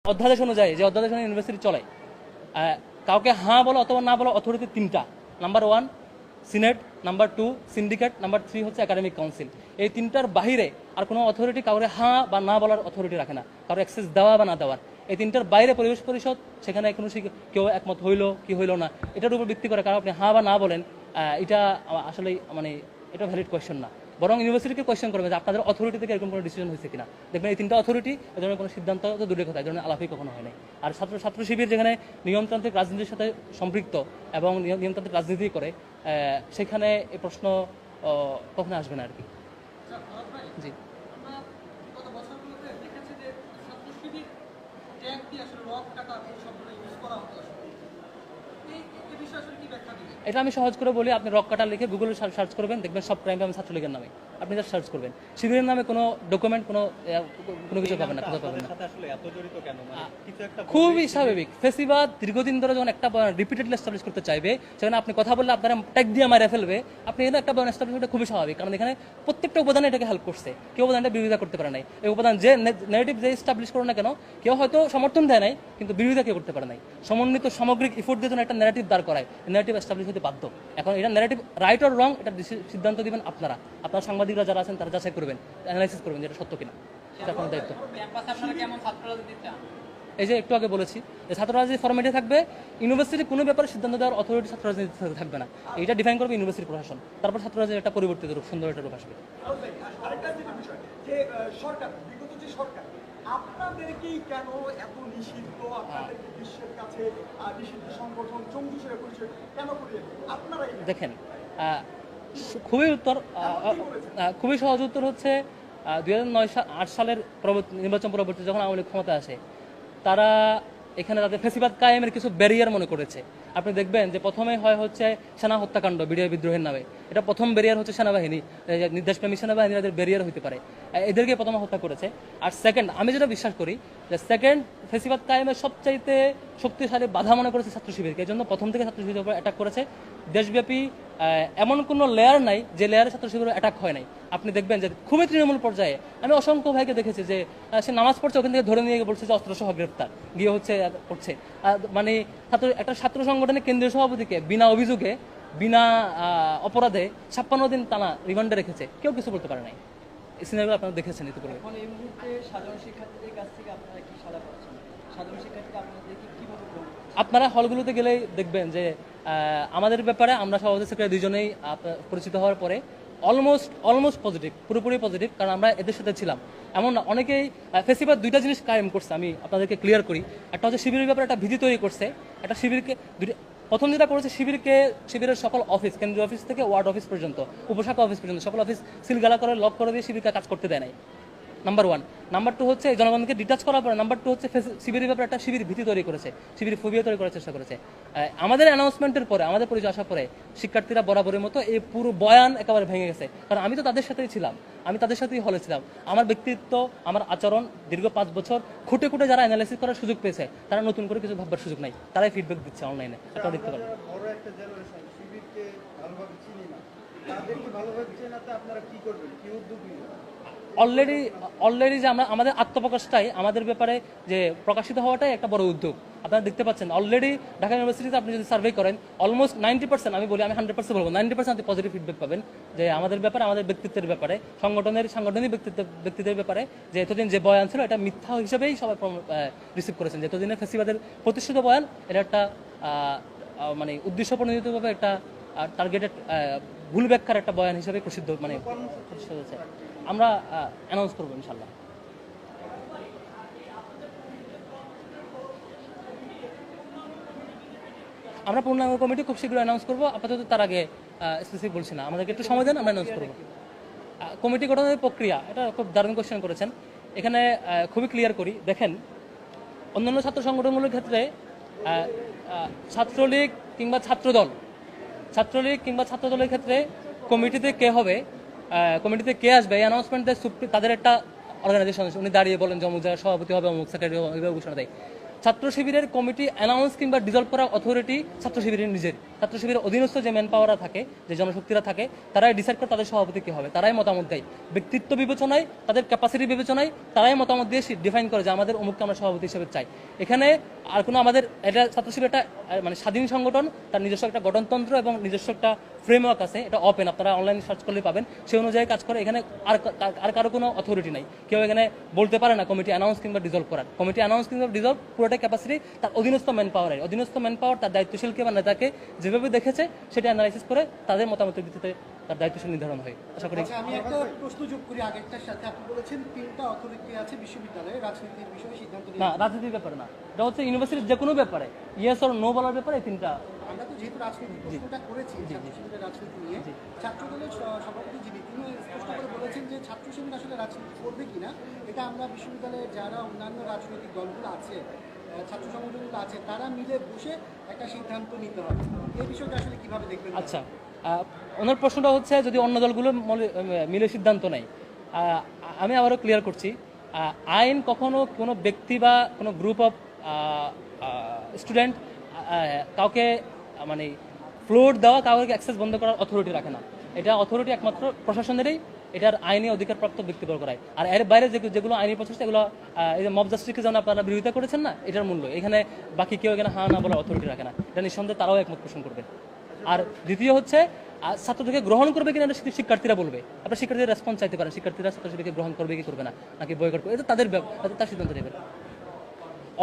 অধ্যাদেশ অনুযায়ী যে অধ্যাদেশ অনুযায়ী ইউনিভার্সিটি চলে, কাউকে হ্যাঁ বলো অথবা না বলো অথরিটি তিনটা। Number 1 senate, number 2 syndicate, number 3 হচ্ছে একাডেমিক কাউন্সিল। এই তিনটার বাহিরে আর কোনো অথরিটি কাউকে হ্যাঁ বা না বলার অথরিটি রাখে না, কারো অ্যাক্সেস দেওয়া বা না দেওয়ার। এই তিনটার বাইরে পরিবেশ পরিষদ, সেখানে কোনো কেউ একমত হইলো কি হইলো না এটার উপর ভিত্তি করে কারণ আপনি হ্যাঁ বা না বলেন, এটা আসলে মানে এটা ভ্যালিড কোয়েশ্চেন না। বরং ইউনিভার্সিটিকে কোয়েশ্চেন করবে যে আপনাদের অথরিটি থেকে এরকম কোনো ডিসিশন হয়েছে কিনা। দেখবেন এই তিনটা অথরিটি এ ধরনের কোনো সিদ্ধান্ত তো দূরের কথা, এই ধরনের আলাপই কখনো হয় নাই। আর ছাত্র শিবির যেখানে নিয়মতান্ত্রিক রাজনীতির সাথে সম্পৃক্ত এবং নিয়মতান্ত্রিক রাজনীতি করে, সেখানে এই প্রশ্ন কখনো আসবে না আর কি। জি, এটা আমি সহজ করে বলি, আপনি রক কাটা লিখে গুগলে সার্চ করবেন, দেখবেন সব ক্রাইম আমি ছাত্রলীগের নামে আপনি যা সার্চ করবেন। শিবিরের নামে কোনো ডকুমেন্ট কোনো কিছু পাবেন না, কোথাও পাবেন না। খুবই স্বাভাবিক। ফেসিবাদ দীর্ঘদিন ধরে যখন একটা রিপিটেডলি এস্টাবলিশ করতে চাইবে, সেখানে আপনি কথা বললে আপনারা ট্যাগ দিয়ে মারে ফেলবে, আপনি এখানে একটা এস্টাবলিশ করতে খুবই স্বাভাবিক। কারণ এখানে প্রত্যেকটা উপাদানে এটাকে হেল্প করছে, কেউ উপাদানটা বিরোধিতা করতে পারে নাই। এই উপাদান যে নেগেটিভ যে এস্টাবলিশ করো না কেন, কেউ হয়তো সমর্থন দেয় নাই কিন্তু বিরোধিতা কেউ করতে পারে নাই। সমন্বিত সামগ্রিক ইফোর্ট দিয়ে যখন একটা ন্যারেটিভ দাঁড় করায়, ন্যারেটিভ এস্টাবলিশ হতে বাধ্য। এখন এটা ন্যারেটিভ রাইট অর রং, এটা সিদ্ধান্ত দিবেন আপনারা, আপনার সাংবাদিকরা যারা আছেন তারা যাচাই করবেন, অ্যানালাইসিস করবেন যে এটা সত্য কিনা। এটা আপনার দায়িত্ব। এই যে একটু আগে বলেছি যে ছাত্র রাজনীতি ফরম্যাটে থাকবে, ইউনিভার্সিটি কোনো ব্যাপারে সিদ্ধান্ত দেওয়ার অথরিটি ছাত্র রাজনীতি থাকবে না, এটা ডিফাইন করবে ইউনিভার্সিটি প্রশাসন। তারপর ছাত্র রাজনীতি একটা পরিবর্তিত রূপ, সুন্দর একটা রূপ আসবে। আরেকটা যেটা বিষয় যে সরকার, বিগত যে সরকার আপনাদেরকেই কেন এত নিষিদ্ধ, আপনাদেরকে বিশ্বের কাছে নিষিদ্ধ সংগঠন জঙ্গি হিসেবে পরিচয় কেন করিয়ে আপনারাই? দেখেন, খুবই উত্তর, খুবই সহজ উত্তর হচ্ছে 2009-8 সালের নির্বাচন পরবর্তী যখন আওয়ামী লীগ ক্ষমতা আসে, তারা এখানে তাদের ফেসিবাদ কায়েমের কিছু ব্যারিয়ার মনে করেছে। আপনি দেখবেন যে প্রথমে হয় হচ্ছে সেনা হত্যাকাণ্ড বিডিআর বিদ্রোহের নামে, এটা প্রথম ব্যারিয়ার হচ্ছে সেনাবাহিনী, নির্দেশপ্রেমী সেনাবাহিনী এদের ব্যারিয়ার হতে পারে, এদেরকে প্রথমে হত্যা করেছে। আর সেকেন্ড, আমি যেটা বিশ্বাস করি যে সেকেন্ড ফেসিবাদ কায়েমের সবচাইতে শক্তিশালী বাধা মনে করেছে ছাত্র শিবিরকে, এই জন্য প্রথম থেকে ছাত্র শিবিরের উপর অ্যাটাক করেছে। দেশব্যাপী এমন কোনো লেয়ার নাই যে লেয়ারে ছাত্র শিবিরের অ্যাটাক হয় নাই। আপনি দেখবেন যে খুবই তৃণমূল পর্যায়ে আমি অসংখ্য ভাইকে দেখেছি যে সে নামাজ পড়ছে, ওখান থেকে ধরে নিয়ে বলছে যে অস্ত্রসহ গ্রেপ্তার গিয়ে হচ্ছে করছে। মানে একটা ছাত্র সংগঠনের কেন্দ্রীয় সভাপতিকে বিনা অভিযোগে বিনা অপরাধে 56 দিন টানা রিমান্ডে রেখেছে, কেউ কিছু বলতে পারে নাই। এই সিনেমাগুলো আপনারা দেখেছেন ইতিপূর্বে। এখন এই মুহূর্তে সাধারণ শিক্ষার্থীদের কাছ থেকে আপনারা কি সাড়া পাচ্ছেন? সাধারণ শিক্ষার্থীরা আপনাদেরকে কিভাবে গ্রহণ করছে? আপনারা হলগুলোতে গেলেই দেখবেন যে আমাদের ব্যাপারে আমরা সভাপতি সেক্রেটারি দুজনেই পরিচিত হওয়ার পরে অলমোস্ট পজিটিভ, পুরোপুরি পজিটিভ, কারণ আমরা এদের সাথে ছিলাম। এমন না, অনেকেই ফেসিবাদ দুইটা জিনিস কায়েম করছে, আমি আপনাদেরকে ক্লিয়ার করি। একটা হচ্ছে শিবিরের ব্যাপারে একটা ভীতি তৈরি করছে, একটা শিবিরকে প্রথম যেটা করেছে শিবিরের সকল অফিস, কেন্দ্রীয় অফিস থেকে ওয়ার্ড অফিস পর্যন্ত, উপশাখা অফিস পর্যন্ত সকল অফিস সিলগালা করে লক করে দিয়ে শিবিরকে কাজ করতে দেয় নাই। নাম্বার 1। নাম্বার 2 হচ্ছে জনগণকে ডিটাচ করার পরে নাম্বার 2 হচ্ছে শিবিরের ব্যাপারে একটা শিবির ভীতি তৈরি করেছে, শিবির ফোবিয়া তৈরি করার চেষ্টা করেছে। আমাদের অ্যানাউন্সমেন্টের পরে, আমাদের পরিচয় আসার পরে শিক্ষার্থীরা বরাবরের মতো এই পুরো বয়ান একেবারে ভেঙে গেছে, কারণ আমি তো তাদের সাথেই ছিলাম, আমি তাদের সাথেই হলে ছিলাম। আমার ব্যক্তিত্ব, আমার আচরণ দীর্ঘ 5 বছর খুঁটে খুঁটে যারা অ্যানালাইসিস করার সুযোগ পেয়েছে, তারা নতুন করে কিছু ভাববার সুযোগ নাই, তারাই ফিডব্যাক দিচ্ছে অনলাইনে, আপনারা দেখতে পারেন। বড় একটা জেনারেশন শিবিরকে ভালোভাবে চিনি না, তাদেরকে ভালোভাবে চেনাতে আপনারা কি করবেন, কি উদ্যোগ নেবেন? অলরেডি যে আমাদের আত্মপ্রকাশটাই, আমাদের ব্যাপারে যে প্রকাশিত হওয়াটাই একটা বড় উদ্যোগ। আপনারা দেখতে পাচ্ছেন অলরেডি ঢাকা ইউনিভার্সিটিতে আপনি যদি সার্ভে করেন, অলমোস্ট 90%, আমি বলি, আমি 100% বলবো, 90% আপনি পজিটিভ ফিডব্যাক পাবেন যে আমাদের ব্যাপারে, আমাদের ব্যক্তিত্বের ব্যাপারে, সাংগঠনিক ব্যক্তিত্বের ব্যাপারে, যে এতদিন যে বয়ান ছিল এটা মিথ্যা হিসেবেই সবাই রিসিভ করেছেন। যে এতদিনের ফেসিবাদের প্রতিষ্ঠিত বয়ান, এটা একটা মানে উদ্দেশ্য প্রণোদিতভাবে একটা টার্গেটেড ভুল ব্যাখ্যার একটা বয়ান হিসেবে প্রতিষ্ঠিত হয়েছে। আমরা অ্যানাউন্স করবো ইনশাল্লাহ। আমরা পূর্ণাঙ্গ কমিটি খুব শীঘ্রই অ্যানাউন্স করবো, আপাতত তার আগে স্পেসিফিক বলছি না, আমাদেরকে একটু সময় দেন, আমরা অ্যানাউন্স করবো। কমিটি গঠনের প্রক্রিয়া, এটা খুব দারুণ কোয়েশ্চেন করেছেন। এখানে খুবই ক্লিয়ার করি, দেখেন অন্যান্য ছাত্র সংগঠনগুলোর ক্ষেত্রে ছাত্রলীগ কিংবা ছাত্রদলের ক্ষেত্রে কমিটিতে কে হবে, কমিটিতে কে আসবে, এই অ্যানাউন্সমেন্ট দেয় তাদের একটা অর্গানাইজেশন, উনি দাঁড়িয়ে বলেন যে অমুক জায়গায় সভাপতি হবে, অমুক সেক্রেটারি হবে, এইভাবে ঘোষণা দেয়। ছাত্র শিবিরের কমিটি অ্যানাউন্স কিংবা ডিজলভ করার অথরিটি ছাত্র শিবিরের নিজের। ছাত্র শিবিরের অধীনস্থ যে ম্যান পাওয়াররা থাকে, যে জনশক্তিরা থাকে, তারাই ডিসাইড করে তাদের সভাপতি কী হবে, তারাই মতামত দেয়। ব্যক্তিত্ব বিবেচনায়, তাদের ক্যাপাসিটি বিবেচনায় তারাই মতামত দিয়ে ডিফাইন করে যে আমাদের অমুককে আমরা সভাপতি হিসেবে চাই। এখানে আর কোনো আমাদের এটা ছাত্র শিবির একটা মানে স্বাধীন সংগঠন, তার নিজস্ব একটা গঠনতন্ত্র এবং নিজস্ব একটা ফ্রেমওয়ার্ক আছে, এটা ওপেন, আপনারা অনলাইনে সার্চ করলে পাবেন, সেই অনুযায়ী কাজ করে। এখানে আর কারো কোনো অথরিটি নাই, কেউ এখানে বলতে পারে না কমিটি অ্যানাউন্স কিংবা ডিজলভ করার। কমিটি অ্যানাউন্স কিংবা ডিজলভ পুরোটাই ক্যাপাসিটি তার অধীনস্থ ম্যান পাওয়ারের। অধীনস্থ ম্যান পাওয়ার তার দায়িত্বশীলকে বা নেতাকে যেভাবে দেখেছে সেটা অ্যানালাইসিস করে তাদের মতামতের ভিত্তিতে তার দায়িত্বশীল নির্ধারণ হয়। আশা করি আচ্ছা, আমি একটা প্রশ্ন যোগ করি আগেরটার সাথে। আপনি বলেছেন 3টা অথরিটি আছে বিশ্ববিদ্যালয়ে রাজনীতির বিষয়ে সিদ্ধান্ত না, নিয়ে। রাজনীতির ব্যাপারে না, এটা হচ্ছে ইউনিভার্সিটির যে কোনো ব্যাপারে ইয়েস অর নো বলার ব্যাপারে এই 3টা। আমরা তো যেহেতু রাজনীতির প্রশ্নটা করেছি ছাত্র শিবিরের রাজনীতি নিয়ে, ছাত্রদলের সভাপতি যিনি তিনি স্পষ্ট করে বলেছেন যে ছাত্র শিবির আসলে রাজনীতি করবে কিনা এটা আমরা বিশ্ববিদ্যালয়ের যারা অন্যান্য রাজনৈতিক দলগুলো আছে, ছাত্র সংগঠনগুলো আছে, তারা মিলে বসে একটা সিদ্ধান্ত নিতে হবে। এই বিষয়টা আসলে কিভাবে দেখবেন? আচ্ছা, ওনার প্রশ্নটা হচ্ছে যদি অন্য দলগুলো মিলে সিদ্ধান্ত নেয়। আমি আবারও ক্লিয়ার করছি, আইন কখনো কোনো ব্যক্তি বা কোনো গ্রুপ অফ স্টুডেন্ট কাউকে মানে ফ্লোট দেওয়া, কাউকে অ্যাক্সেস বন্ধ করার অথরিটি রাখে না। এটা অথরিটি একমাত্র প্রশাসনেরই এটার আইনি অধিকারপ্রাপ্ত ব্যক্তিবর্গ করায়। আর এর বাইরে যেগুলো আইনি প্রচেষ্টা, এগুলো এই যে মব জাস্টিসকে যেমন আপনারা বিরোধিতা করেছেন না, এটার মূল্য এখানে বাকি কেউ এখানে হ্যাঁ না বলার অথরিটি রাখে না। এটা নিঃসন্দেহে তারাও একমত পোষণ করবে। আর দ্বিতীয় হচ্ছে ছাত্রদেরকে গ্রহণ করবে কিনা এটা শিক্ষার্থীরা বলবে। আপনার শিক্ষার্থীরা রেসপন্স চাইতে পারেন, শিক্ষার্থীরা ছাত্রছাত্রীকে গ্রহণ করবে কি করবে না, নাকি বয়কট করবে, এটা তার সিদ্ধান্ত নেবেন।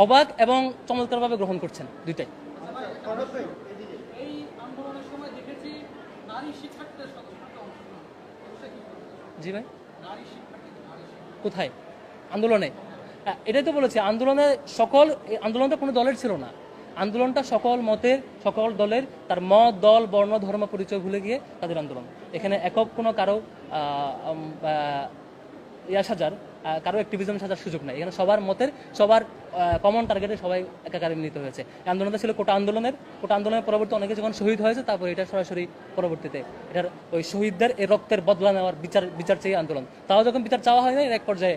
অবাক এবং চমৎকারভাবে গ্রহণ করছেন দুইটাই। এই আন্দোলনের সময় দেখেছি নারী শিক্ষার্থীদের সদস্যরা অংশগ্রহণ করে। জি ভাই, কোথায় আন্দোলনে? এটাই তো বলেছি, আন্দোলনটা কোনো দলের ছিল না। আন্দোলনটা সকল মতের, সকল দলের, তার মত, দল, বর্ণ, ধর্ম পরিচয় ভুলে গিয়ে তাদের আন্দোলন। এখানে একক কোনো কারো সাজার, কারো অ্যাক্টিভিজম সাজার সুযোগ নাই। এখানে সবার মতের, সবার কমন টার্গেটে সবাই একাকারে মিলিত হয়েছে। এই আন্দোলনটা ছিল কোটা আন্দোলনের পরবর্তী অনেকে যখন শহীদ হয়েছে, তারপর এটা সরাসরি পরবর্তীতে এটার ওই শহীদদের এই রক্তের বদলা নেওয়ার বিচার চেয়ে আন্দোলন। তাও যখন বিচার চাওয়া হয় না, এক পর্যায়ে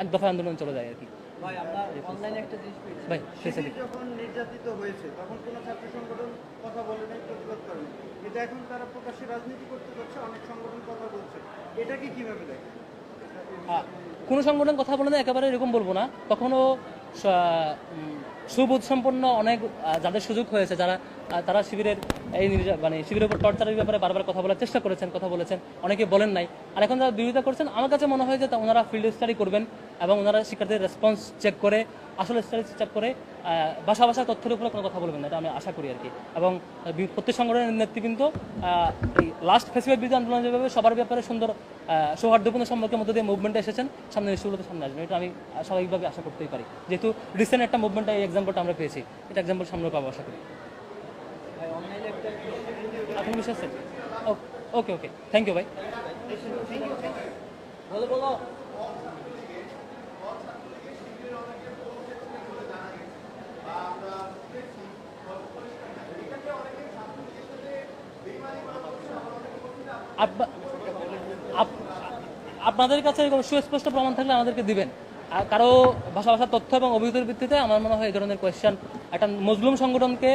এক দফা আন্দোলন চলে যায় আর কি। ভাই আমরা অনলাইনে একটা জিনিস পেয়েছি। ভাই শেষে শিবির যখন নির্যাতিত হয়েছে তখন কোনো ছাত্র সংগঠন কথা বলে নাই, প্রতিবাদ করে নাই। কিন্তু এখন তারা প্রকাশ্যে রাজনীতি করতে যাচ্ছে, অনেক সংগঠন কথা বলছে। এটাকে কিভাবে দেখেন? কোনো সংগঠন কথা বলে না একেবারে এরকম বলবো না। কখনো সুবোধ সম্পন্ন অনেক যাদের সুযোগ হয়েছে, তারা শিবিরের শিবিরের উপর টর্চারের ব্যাপারে বারবার কথা বলার চেষ্টা করেছেন, কথা বলেছেন, অনেকে বলেন নাই। আর এখন যারা বিরোধিতা করছেন, আমার কাছে মনে হয় যে ওনারা ফিল্ড স্টাডি করবেন এবং ওনারা শিক্ষার্থীদের রেসপন্স চেক করে, আসলে স্টাডি চেক করে ভাষা তথ্যের উপরে কোনো কথা বলবেন না, এটা আমি আশা করি আর কি। এবং প্রত্যেক সংগঠনের নেতৃবৃন্দ এই লাস্ট ফেস্টিভ্যাল বিরোধী আন্দোলন যেভাবে সবার ব্যাপারে সুন্দর সৌহার্দ্যপূর্ণ সম্পর্কের মধ্যে দিয়ে মুভমেন্টে এসেছেন, সামনে ইস্যুগুলোতে সামনে আসবেন, এটা আমি স্বাভাবিকভাবে আশা করতেই পারি। যেহেতু রিসেন্ট একটা মুভমেন্টে এই এক্সাম্পলটা আমরা পেয়েছি, এটা এক্সাম্পল সামনে পাবো আশা করি। ভাই অনলাইনে একটা আপনি বিশ্বাস আছেন? ওকে, থ্যাংক ইউ ভাই। বলো আপনাদের কাছে এরকম সুস্পষ্ট প্রমাণ থাকলে আমাদেরকে দিবেন। আর কারো ভাষা তথ্য এবং অভিযোগের ভিত্তিতে আমার মনে হয় এই ধরনের কোয়েশ্চেন একটা মজলুম সংগঠনকে,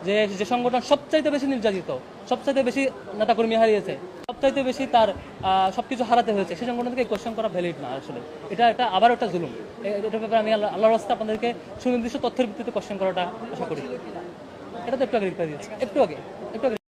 যে সংগঠন সবচাইতে বেশি নির্যাতিত, সবচাইতে বেশি নেতাকর্মী হারিয়েছে, সবচাইতে বেশি তার সবকিছু হারাতে হয়েছে, সেই সংগঠনকে কোয়েশ্চেন করা ভ্যালিড না। আসলে এটা আবার একটা জুলুম। এটার ব্যাপারে আমি আল্লাহর রাস্তায় আপনাদেরকে সুনির্দিষ্ট তথ্যের ভিত্তিতে কোয়েশ্চেন করাটা আশা করি। এটা তো একটু আগে রিপ্লাই দিয়েছি, একটু আগে